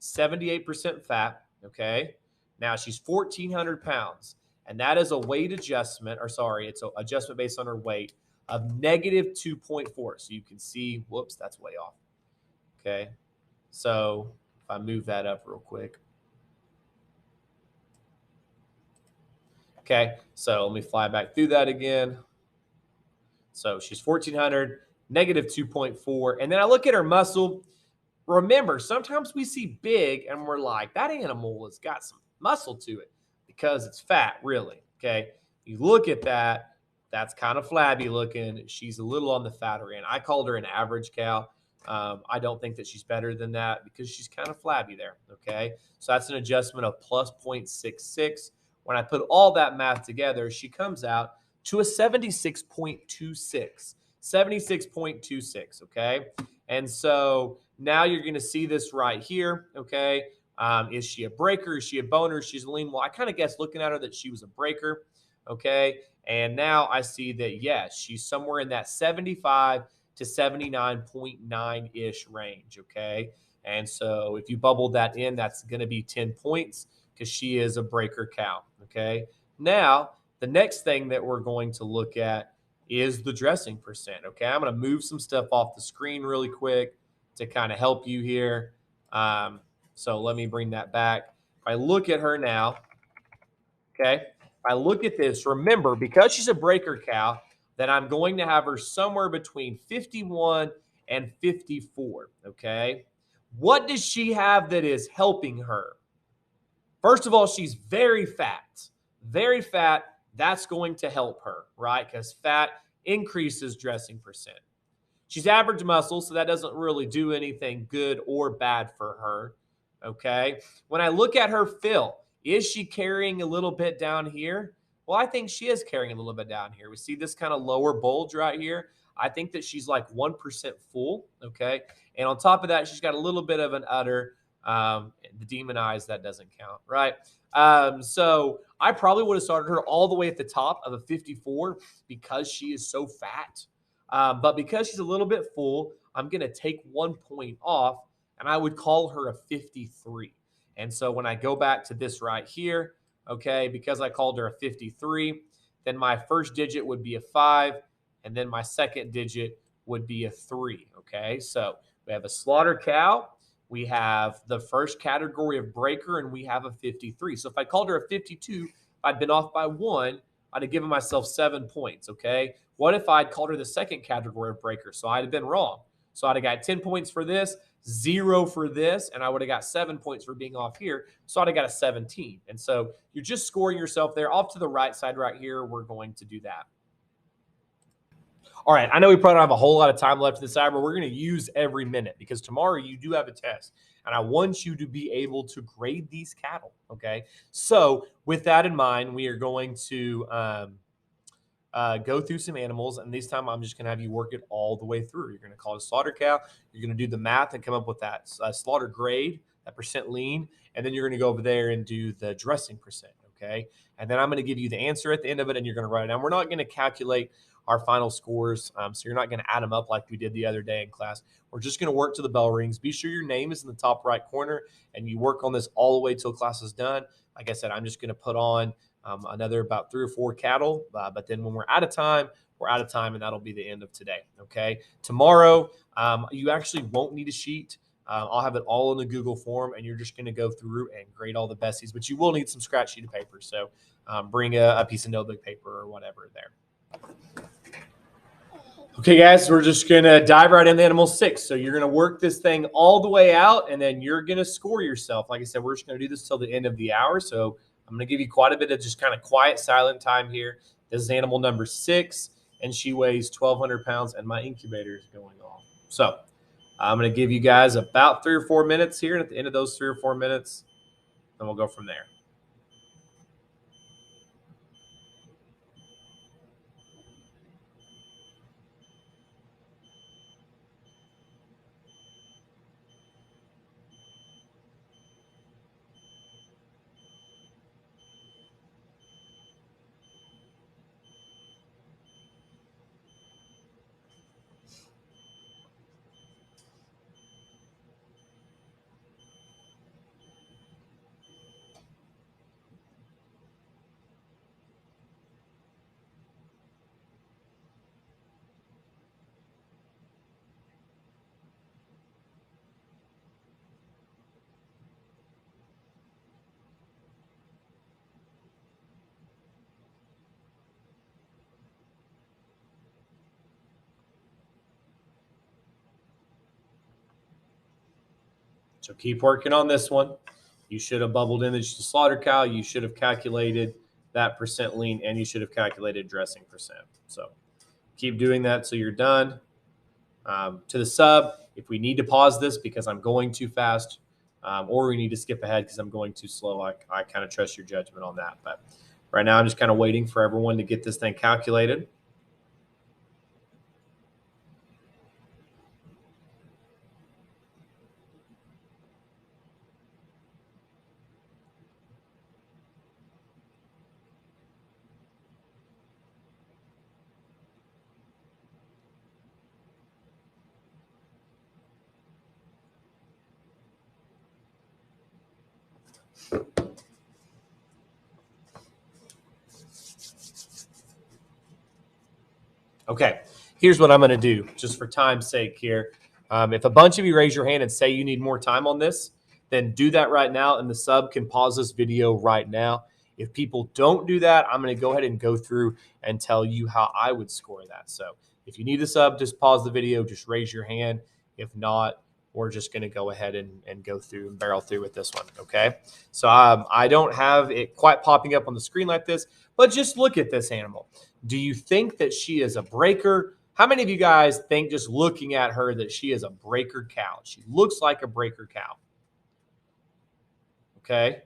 S1: 78% fat, okay? Now she's 1,400 pounds. And that is a weight adjustment, or sorry, it's an adjustment based on her weight of negative 2.4. So you can see, whoops, that's way off. Okay. So if I move that up real quick. Okay. So let me fly back through that again. So she's 1,400, negative 2.4. And then I look at her muscle. Remember, sometimes we see big and we're like, that animal has got some muscle to it because it's fat, really. Okay. You look at that, that's kind of flabby looking. She's a little on the fatter end. I called her an average cow. I don't think that she's better than that because she's kind of flabby there. Okay. So that's an adjustment of plus 0.66. When I put all that math together, she comes out to a 76.26. 76.26. Okay. And so now you're going to see this right here. Okay. Is she a breaker? Is she a boner? She's lean. Well, I kind of guessed looking at her that she was a breaker. Okay. And now I see that, yes, she's somewhere in that 75 to 79.9-ish range. Okay. And so if you bubble that in, that's going to be 10 points because she is a breaker cow. Okay. Now, the next thing that we're going to look at is the dressing percent. Okay. I'm going to move some stuff off the screen really quick to kind of help you here. So let me bring that back. If I look at her now, okay, if I look at this, remember, because she's a breaker cow, that I'm going to have her somewhere between 51 and 54, okay? What does she have that is helping her? First of all, she's very fat. Very fat. That's going to help her, right? Because fat increases dressing percent. She's average muscle, so that doesn't really do anything good or bad for her, okay? When I look at her fill, is she carrying a little bit down here? Well, I think she is carrying a little bit down here. We see this kind of lower bulge right here. I think that she's like 1% full, okay? And on top of that, she's got a little bit of an udder. The demonized, that doesn't count, right? So I probably would have started her all the way at the top of a 54 because she is so fat. But because she's a little bit full, I'm going to take 1 point off, and I would call her a 53. And so when I go back to this right here, okay, because I called her a 53, then my first digit would be a 5, and then my second digit would be a 3, okay? So we have a slaughter cow, we have the first category of breaker, and we have a 53. So if I called her a 52, I'd been off by 1, I'd have given myself 7 points, okay? What if I'd called her the second category of breaker? So I'd have been wrong. So I'd have got 10 points for this, 0 for this, and I would have got 7 points for being off here. So I'd have got a 17. And so you're just scoring yourself there. Off to the right side right here, we're going to do that. All right, I know we probably don't have a whole lot of time left in this hour, but we're going to use every minute because tomorrow you do have a test, and I want you to be able to grade these cattle, okay? So with that in mind, we are going to go through some animals, and this time I'm just going to have you work it all the way through. You're going to call it a slaughter cow. You're going to do the math and come up with that slaughter grade, that percent lean, and then you're going to go over there and do the dressing percent, okay? And then I'm going to give you the answer at the end of it, and you're going to write it down. We're not going to calculate our final scores, so you're not going to add them up like we did the other day in class. We're just going to work to the bell rings. Be sure your name is in the top right corner, and you work on this all the way till class is done. Like I said, I'm just going to put on another about 3 or 4 cattle, but then when we're out of time, we're out of time, and that'll be the end of today, okay? Tomorrow, you actually won't need a sheet. I'll have it all in the Google form, and you're just going to go through and grade all the besties, but you will need some scratch sheet of paper, so bring a piece of notebook paper or whatever there. Okay, guys, we're just going to dive right into animal 6. So you're going to work this thing all the way out, and then you're going to score yourself. Like I said, we're just going to do this till the end of the hour. So I'm going to give you quite a bit of just kind of quiet, silent time here. This is animal number 6, and she weighs 1,200 pounds, and my incubator is going off. So I'm going to give you guys about 3 or 4 minutes here. And at the end of those 3 or 4 minutes, then we'll go from there. So keep working on this one. You should have bubbled in the slaughter cow. You should have calculated that percent lean, and you should have calculated dressing percent. So keep doing that so you're done. To the sub, if we need to pause this because I'm going too fast, or we need to skip ahead because I'm going too slow, I kind of trust your judgment on that. But right now I'm just kind of waiting for everyone to get this thing calculated. Okay, here's what I'm going to do, just for time's sake here. If a bunch of you raise your hand and say you need more time on this, then do that right now, and the sub can pause this video right now. If people don't do that, I'm going to go ahead and go through and tell you how I would score that. So if you need the sub, just pause the video, just raise your hand. If not, we're just going to go ahead and go through and barrel through with this one, okay? So I don't have it quite popping up on the screen like this, but just look at this animal. Do you think that she is a breaker? How many of you guys think, just looking at her, that she is a breaker cow? She looks like a breaker cow. Okay.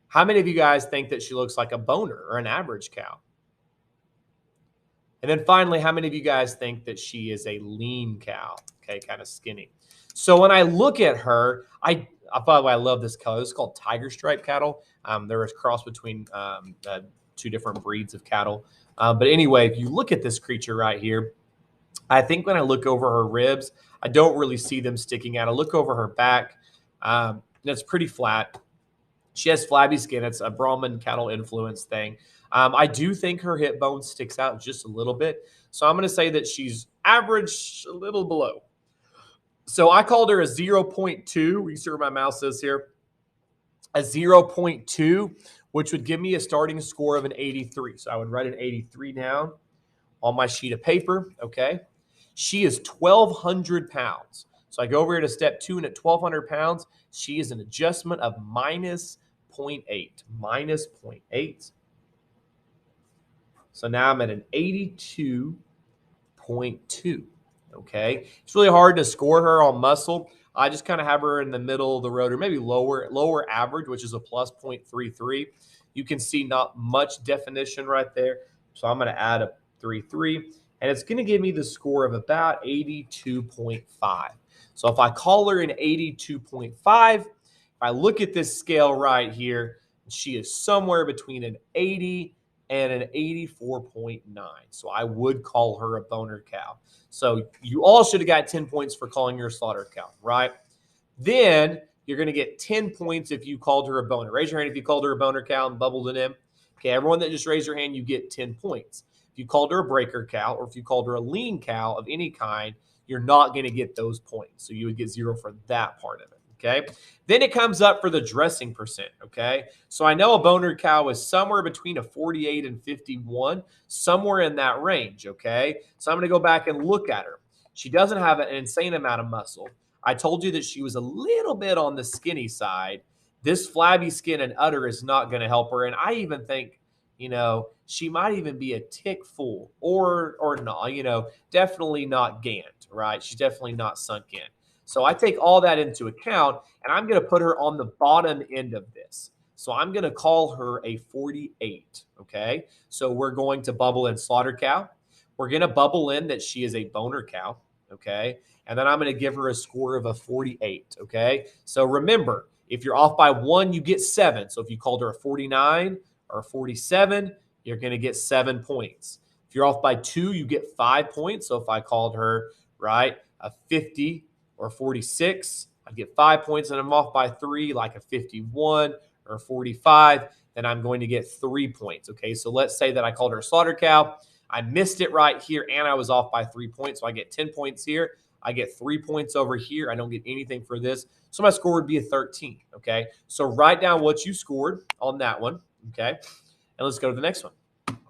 S1: How many of you guys think that she looks like a boner or an average cow? And then finally, how many of you guys think that she is a lean cow? Okay, kind of skinny. So when I look at her, by the way, I love this color. This is called tiger stripe cattle. They're a cross between two different breeds of cattle. But anyway, if you look at this creature right here, I think when I look over her ribs, I don't really see them sticking out. I look over her back, and it's pretty flat. She has flabby skin. It's a Brahman cattle influence thing. I do think her hip bone sticks out just a little bit. So I'm going to say that she's average, a little below. So I called her a 0.2. You can see where my mouse is here. A 0.2, which would give me a starting score of an 83. So I would write an 83 down on my sheet of paper, okay? She is 1,200 pounds. So I go over here to step 2, and at 1,200 pounds, she is an adjustment of minus 0.8. Minus 0.8. So now I'm at an 82.2. Okay, it's really hard to score her on muscle. I just kind of have her in the middle of the road, or maybe lower average, which is a plus 0.33. You can see not much definition right there. So I'm going to add a 3.3, and it's going to give me the score of about 82.5. So if I call her an 82.5, if I look at this scale right here, she is somewhere between an 80 and an 84.9. So I would call her a boner cow. So you all should have got 10 points for calling her a slaughter cow, right? Then you're going to get 10 points if you called her a boner. Raise your hand if you called her a boner cow and bubbled it in. Okay, everyone that just raised your hand, you get 10 points. If you called her a breaker cow, or if you called her a lean cow of any kind, you're not going to get those points. So you would get 0 for that part of it. Okay. Then it comes up for the dressing percent. Okay. So I know a boner cow is somewhere between a 48 and 51, somewhere in that range. Okay. So I'm going to go back and look at her. She doesn't have an insane amount of muscle. I told you that she was a little bit on the skinny side. This flabby skin and udder is not going to help her. And I even think, she might even be a tick full or not, definitely not gant, right? She's definitely not sunk in. So I take all that into account, and I'm going to put her on the bottom end of this. So I'm going to call her a 48, okay? So we're going to bubble in slaughter cow. We're going to bubble in that she is a boner cow, okay? And then I'm going to give her a score of a 48, okay? So remember, if you're off by 1, you get 7. So if you called her a 49 or a 47, you're going to get 7 points. If you're off by 2, you get 5 points. So if I called her, right, a 50 or 46, I'd get 5 points, and I'm off by 3, like a 51 or 45, then I'm going to get 3 points. Okay, so let's say that I called her a slaughter cow. I missed it right here, and I was off by 3 points, so I get 10 points here. I get 3 points over here. I don't get anything for this, so my score would be a 13. Okay, so write down what you scored on that one. Okay, and let's go to the next one.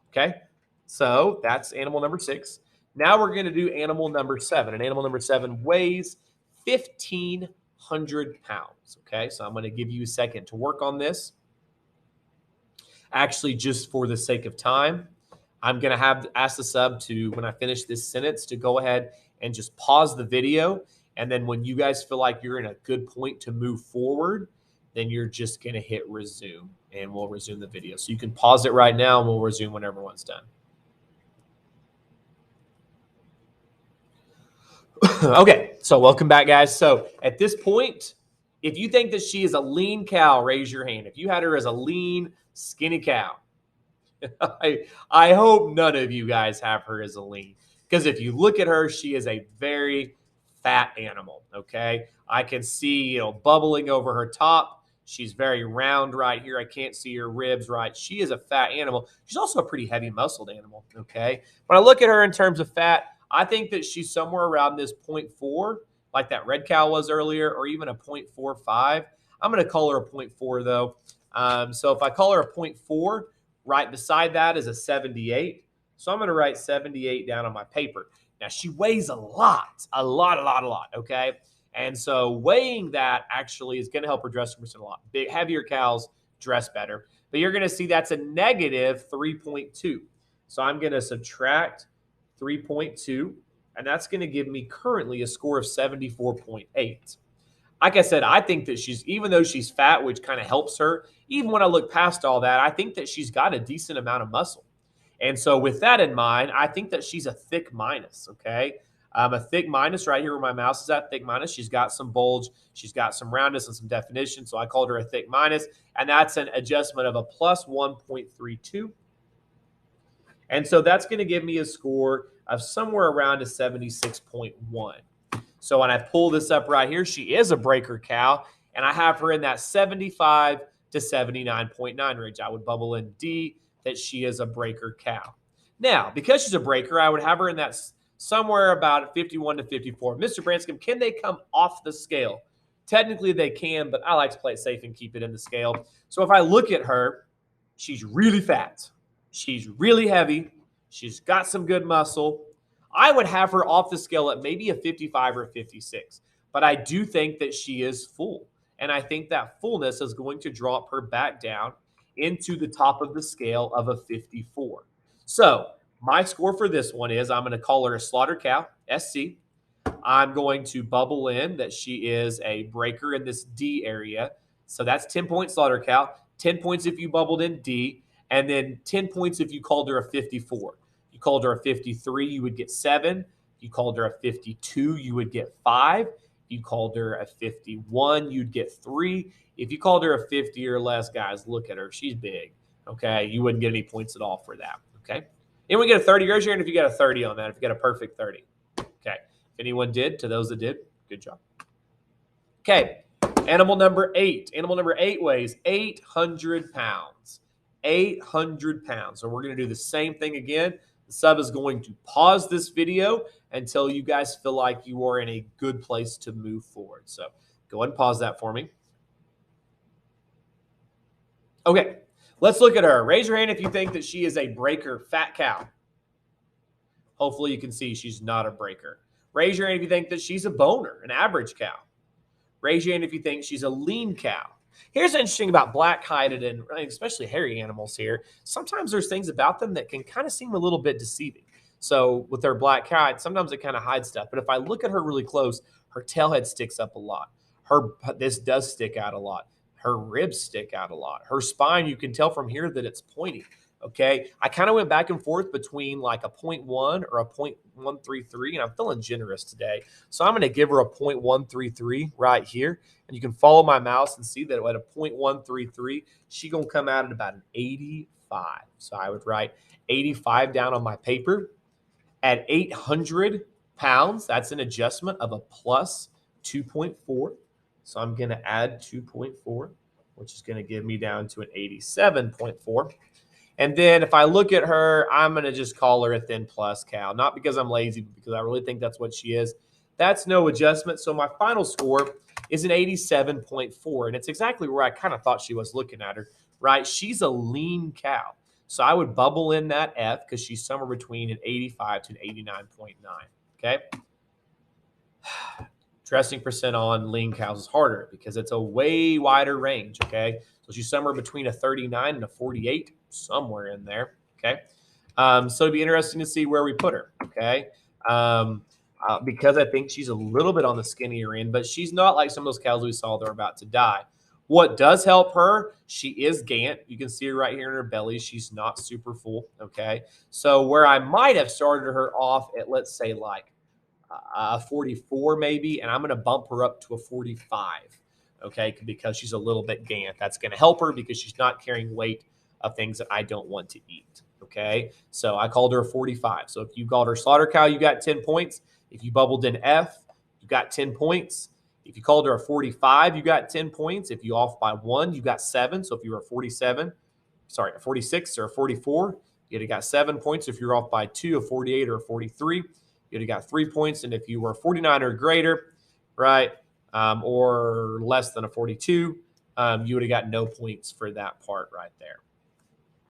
S1: Okay, so that's animal number 6. Now we're going to do animal number 7, and animal number 7 weighs 1,500 pounds. Okay, so I'm going to give you a second to work on this. Actually, just for the sake of time, I'm going to ask the sub to, when I finish this sentence, to go ahead and just pause the video. And then when you guys feel like you're in a good point to move forward, then you're just going to hit resume, and we'll resume the video. So you can pause it right now, and we'll resume when everyone's done. Okay, so welcome back, guys. So at this point, if you think that she is a lean cow, raise your hand. If you had her as a lean, skinny cow, I hope none of you guys have her as a lean. Because if you look at her, she is a very fat animal, okay? I can see, bubbling over her top. She's very round right here. I can't see her ribs, right? She is a fat animal. She's also a pretty heavy muscled animal, okay? When I look at her in terms of fat, I think that she's somewhere around this 0.4, like that red cow was earlier, or even a 0.45. I'm going to call her a 0.4, though. So if I call her a 0.4, right beside that is a 78. So I'm going to write 78 down on my paper. Now, she weighs a lot, okay? And so weighing that actually is going to help her dress percent a lot. Big, heavier cows dress better. But you're going to see that's a negative 3.2. So I'm going to subtract 3.2, and that's going to give me currently a score of 74.8. Like I said, I think that even though she's fat, which kind of helps her, even when I look past all that, I think that she's got a decent amount of muscle. And so with that in mind, I think that she's a thick minus, okay? A thick minus right here where my mouse is at, thick minus. She's got some bulge. She's got some roundness and some definition. So I called her a thick minus. And that's an adjustment of a plus 1.32. And so that's going to give me a score of somewhere around a 76.1. So when I pull this up right here, she is a breaker cow. And I have her in that 75 to 79.9 range. I would bubble in D that she is a breaker cow. Now, because she's a breaker, I would have her in that somewhere about 51 to 54. Mr. Branscum, can they come off the scale? Technically, they can, but I like to play it safe and keep it in the scale. So if I look at her, she's really fat. She's really heavy. She's got some good muscle. I would have her off the scale at maybe a 55 or 56. But I do think that she is full. And I think that fullness is going to drop her back down into the top of the scale of a 54. So my score for this one is I'm going to call her a slaughter cow, SC. I'm going to bubble in that she is a breaker in this D area. So that's 10 points slaughter cow, 10 points if you bubbled in D, and then 10 points if you called her a 54. If you called her a 53, you would get 7. If you called her a 52, you would get 5. If you called her a 51, you'd get 3. If you called her a 50 or less, guys, look at her. She's big. Okay, you wouldn't get any points at all for that. Okay, anyone get a 30? Raise your hand if you got a 30 on that. If you got a perfect 30. Okay, if anyone did, to those that did, good job. Okay, animal number 8. Animal number 8 weighs 800 pounds. 800 pounds. So we're going to do the same thing again. The sub is going to pause this video until you guys feel like you are in a good place to move forward. So go ahead and pause that for me. Okay, let's look at her. Raise your hand if you think that she is a breaker fat cow. Hopefully you can see she's not a breaker. Raise your hand if you think that she's a boner, an average cow. Raise your hand if you think she's a lean cow. Here's interesting about black-hided and especially hairy animals here. Sometimes there's things about them that can kind of seem a little bit deceiving. So with their black cow, sometimes it kind of hides stuff. But if I look at her really close, her tail head sticks up a lot. This does stick out a lot. Her ribs stick out a lot. Her spine, you can tell from here that it's pointy. Okay, I kind of went back and forth between like a 0.1 or a 0.133, and I'm feeling generous today. So I'm going to give her a 0.133 right here. And you can follow my mouse and see that at a 0.133, she's going to come out at about an 85. So I would write 85 down on my paper. At 800 pounds, that's an adjustment of a plus 2.4. So I'm going to add 2.4, which is going to give me down to an 87.4. And then if I look at her, I'm going to just call her a thin plus cow. Not because I'm lazy, but because I really think that's what she is. That's no adjustment. So my final score is an 87.4. And it's exactly where I kind of thought she was looking at her, right? She's a lean cow. So I would bubble in that F because she's somewhere between an 85 to an 89.9. Okay. Dressing percent on lean cows is harder because it's a way wider range. Okay. So she's somewhere between a 39 and a 48, somewhere in there. Okay. So it'd be interesting to see where we put her. Okay. Because I think she's a little bit on the skinnier end, but she's not like some of those cows we saw that are about to die. What does help her, she is gant. You can see her right here in her belly. She's not super full. Okay. So where I might have started her off at, let's say, like a 44 maybe, and I'm going to bump her up to a 45. Okay, because she's a little bit gant. That's going to help her because she's not carrying weight of things that I don't want to eat. Okay, so I called her a 45. So if you called her slaughter cow, you got 10 points. If you bubbled in F, you got 10 points. If you called her a 45, you got 10 points. If you off by 1, you got 7. So if you were a 46 or a 44, you'd have got 7 points. If you're off by 2, a 48 or a 43, you'd have got 3 points. And if you were a 49 or greater, right, or less than a 42, you would have got no points for that part right there.